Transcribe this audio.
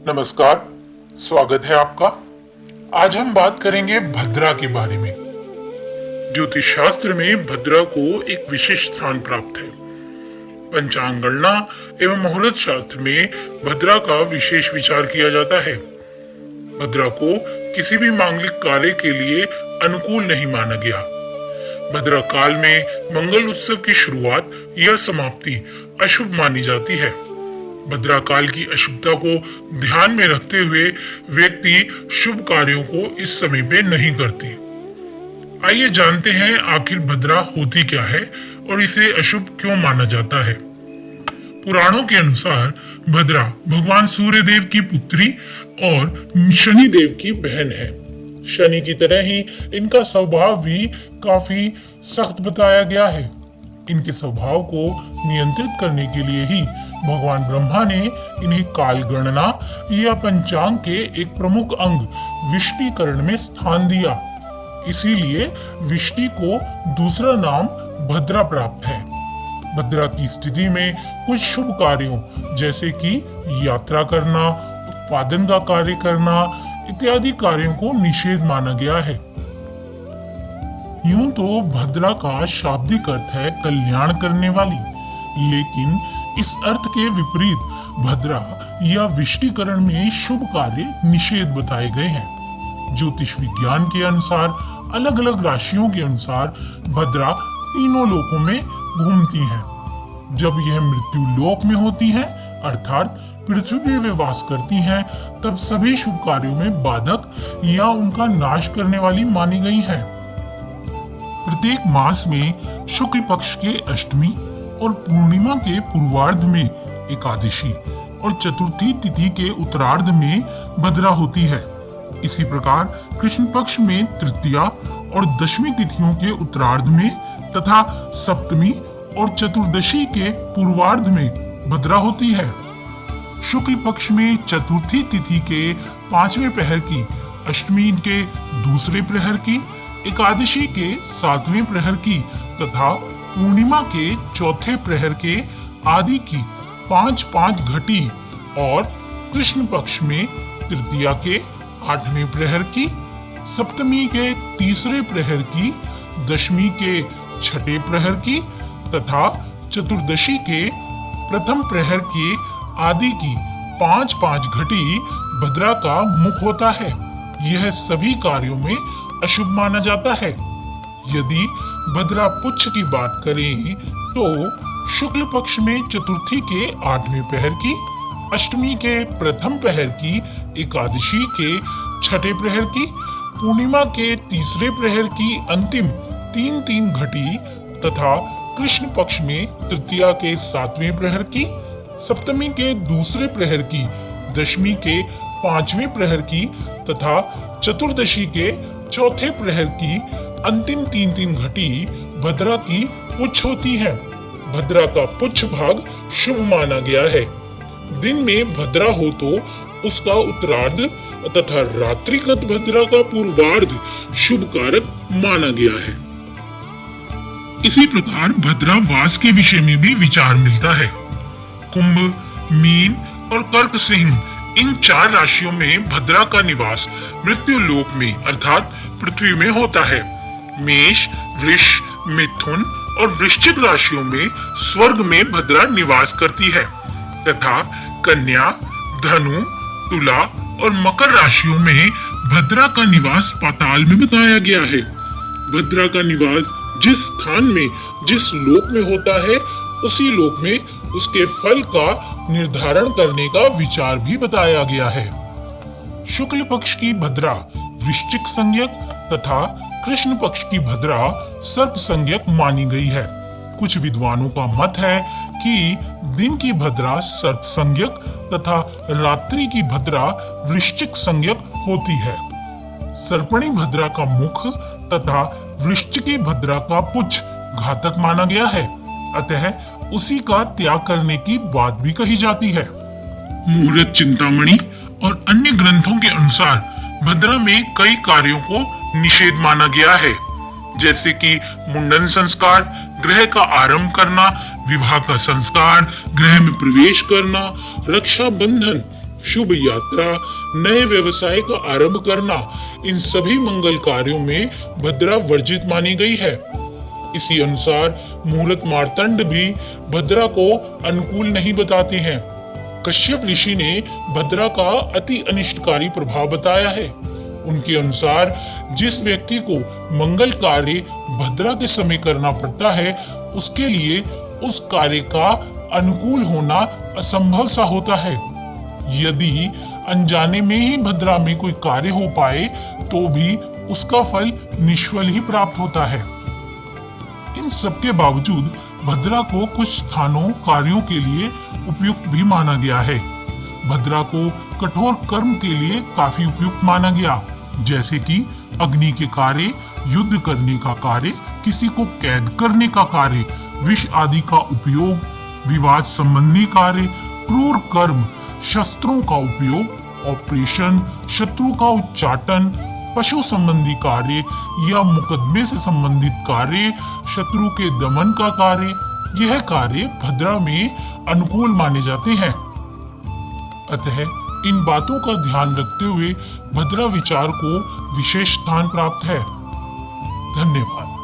नमस्कार, स्वागत है आपका। आज हम बात करेंगे भद्रा के बारे में। ज्योतिष शास्त्र में भद्रा को एक विशिष्ट स्थान प्राप्त है। पंचांग गणना एवं मुहूर्त शास्त्र में भद्रा का विशेष विचार किया जाता है। भद्रा को किसी भी मांगलिक कार्य के लिए अनुकूल नहीं माना गया। भद्रा काल में मंगल उत्सव की शुरुआत या समाप्ति अशुभ मानी जाती है। भद्रा काल की अशुभता को ध्यान में रखते हुए व्यक्ति शुभ कार्यों को इस समय पे नहीं करते। आइए जानते हैं आखिर भद्रा होती क्या है और इसे अशुभ क्यों माना जाता है। पुराणों के अनुसार भद्रा भगवान सूर्य देव की पुत्री और शनि देव की बहन है। शनि की तरह ही इनका स्वभाव भी काफी सख्त बताया गया है। इनके स्वभाव को नियंत्रित करने के लिए ही भगवान ब्रह्मा ने इन्हें काल गणना या पंचांग के एक प्रमुख अंग विष्टिकरण में स्थान दिया। इसीलिए विष्टि को दूसरा नाम भद्रा प्राप्त है। भद्रा की स्थिति में कुछ शुभ कार्यों जैसे कि यात्रा करना, उत्पादन का कार्य करना इत्यादि कार्यों को निषेध माना गया है। यूं तो भद्रा का शाब्दिक अर्थ है कल्याण करने वाली, लेकिन इस अर्थ के विपरीत भद्रा या विष्टिकरण में शुभ कार्य निषेध बताए गए हैं। ज्योतिष विज्ञान के अनुसार अलग अलग राशियों के अनुसार भद्रा तीनों लोकों में घूमती हैं। जब यह मृत्यु लोक में होती हैं, अर्थात पृथ्वी में वास करती हैं, तब सभी शुभ कार्यों में बाधक या उनका नाश करने वाली मानी गई हैं। प्रत्येक मास में शुक्ल पक्ष के अष्टमी और पूर्णिमा के पूर्वार्ध में एकादशी और चतुर्थी तिथि के उत्तरार्ध में भद्रा होती है। इसी प्रकार कृष्ण पक्ष में तृतीया और दशमी तिथियों के उत्तरार्ध में तथा सप्तमी और चतुर्दशी के पूर्वार्ध में भद्रा होती है। शुक्ल पक्ष में चतुर्थी तिथि के 5वें प्रहर की, अष्टमी के दूसरे प्रहर की, एकादशी के 7वें प्रहर की तथा पूर्णिमा के चौथे प्रहर के आदि की 5-5 घटी और कृष्ण पक्ष में तृतीया के 8वें प्रहर की, सप्तमी के तीसरे प्रहर की, दशमी के 6ठे प्रहर की तथा चतुर्दशी के प्रथम प्रहर के आदि की 5-5 घटी भद्रा का मुख होता है। यह सभी कार्यों में अशुभ माना जाता है। यदि भद्रा पुच्छ की बात करें तो शुक्ल पक्ष में चतुर्थी के 8वें प्रहर की, अष्टमी के प्रथम प्रहर की, एकादशी के 6ठे प्रहर की, पूर्णिमा के तीसरे प्रहर की अंतिम 3-3 घटी तथा कृष्ण पक्ष में तृतीया के 7वें प्रहर की, सप्तमी के दूसरे प्रहर की, दशमी के 5वें प्रहर की तथा चतुर्दशी के चौथे प्रहर की अंतिम 3-3 घटी भद्रा की पुच्छ होती है। भद्रा का पुच्छ भाग शुभ माना गया है। दिन में भद्रा हो तो उसका उत्तरार्ध तथा रात्रिगत भद्रा का पूर्वार्ध शुभ कारक माना गया है। इसी प्रकार भद्रा वास के विषय में भी विचार मिलता है। कुंभ, मीन और कर्क सिंह इन 4 राशियों में भद्रा का निवास मृत्यु लोक में अर्थात पृथ्वी में होता है। मेष, वृष, मिथुन और वृश्चिक राशियों में स्वर्ग में भद्रा निवास करती है तथा कन्या, धनु, तुला और मकर राशियों में भद्रा का निवास पाताल में बताया गया है। भद्रा का निवास जिस स्थान में जिस लोक में होता है, उसी लोक में उसके फल का निर्धारण करने का विचार भी बताया गया है। शुक्ल पक्ष की भद्रा वृश्चिक संज्ञक तथा कृष्ण पक्ष की भद्रा सर्प संज्ञक मानी गई है। कुछ विद्वानों का मत है कि दिन की भद्रा सर्प संज्ञक तथा रात्रि की भद्रा वृश्चिक संज्ञक होती है। सर्पणी भद्रा का मुख तथा वृश्चिकी भद्रा का पुच्छ घातक माना गया है, अतः उसी का त्याग करने की बात भी कही जाती है। मुहूर्त चिंतामणि और अन्य ग्रंथों के अनुसार भद्रा में कई कार्यों को निषेध माना गया है, जैसे कि मुंडन संस्कार, गृह का आरंभ करना, विवाह का संस्कार, गृह में प्रवेश करना, रक्षा बंधन, शुभ यात्रा, नए व्यवसाय का आरंभ करना, इन सभी मंगल कार्यों में भद्रा वर्जित मानी गई है। इसी अनुसार मुहूर्त मार्तंड भी भद्रा को अनुकूल नहीं बताते हैं। कश्यप ऋषि ने भद्रा का अति अनिष्टकारी प्रभाव बताया है। उनके अनुसार जिस व्यक्ति को मंगल कार्य भद्रा के समय करना पड़ता है, उसके लिए उस कार्य का अनुकूल होना असंभव सा होता है। यदि अनजाने में ही भद्रा में कोई कार्य हो पाए तो भी उसका फल निष्फल ही प्राप्त होता है। इन सबके बावजूद भद्रा को कुछ स्थानों कार्यों के लिए उपयुक्त भी माना गया है। भद्रा को कठोर कर्म के लिए काफी उपयुक्त माना गया, जैसे कि अग्नि के कार्य, युद्ध करने का कार्य, किसी को कैद करने का कार्य, विष आदि का उपयोग, विवाद संबंधी कार्य, क्रूर कर्म, शस्त्रों का उपयोग, ऑपरेशन, शत्रु का उच्चाटन, पशु संबंधी कार्य या मुकदमे से संबंधित कार्य, शत्रु के दमन का कार्य, यह कार्य भद्रा में अनुकूल माने जाते हैं। अतः इन बातों का ध्यान रखते हुए भद्रा विचार को विशेष स्थान प्राप्त है। धन्यवाद।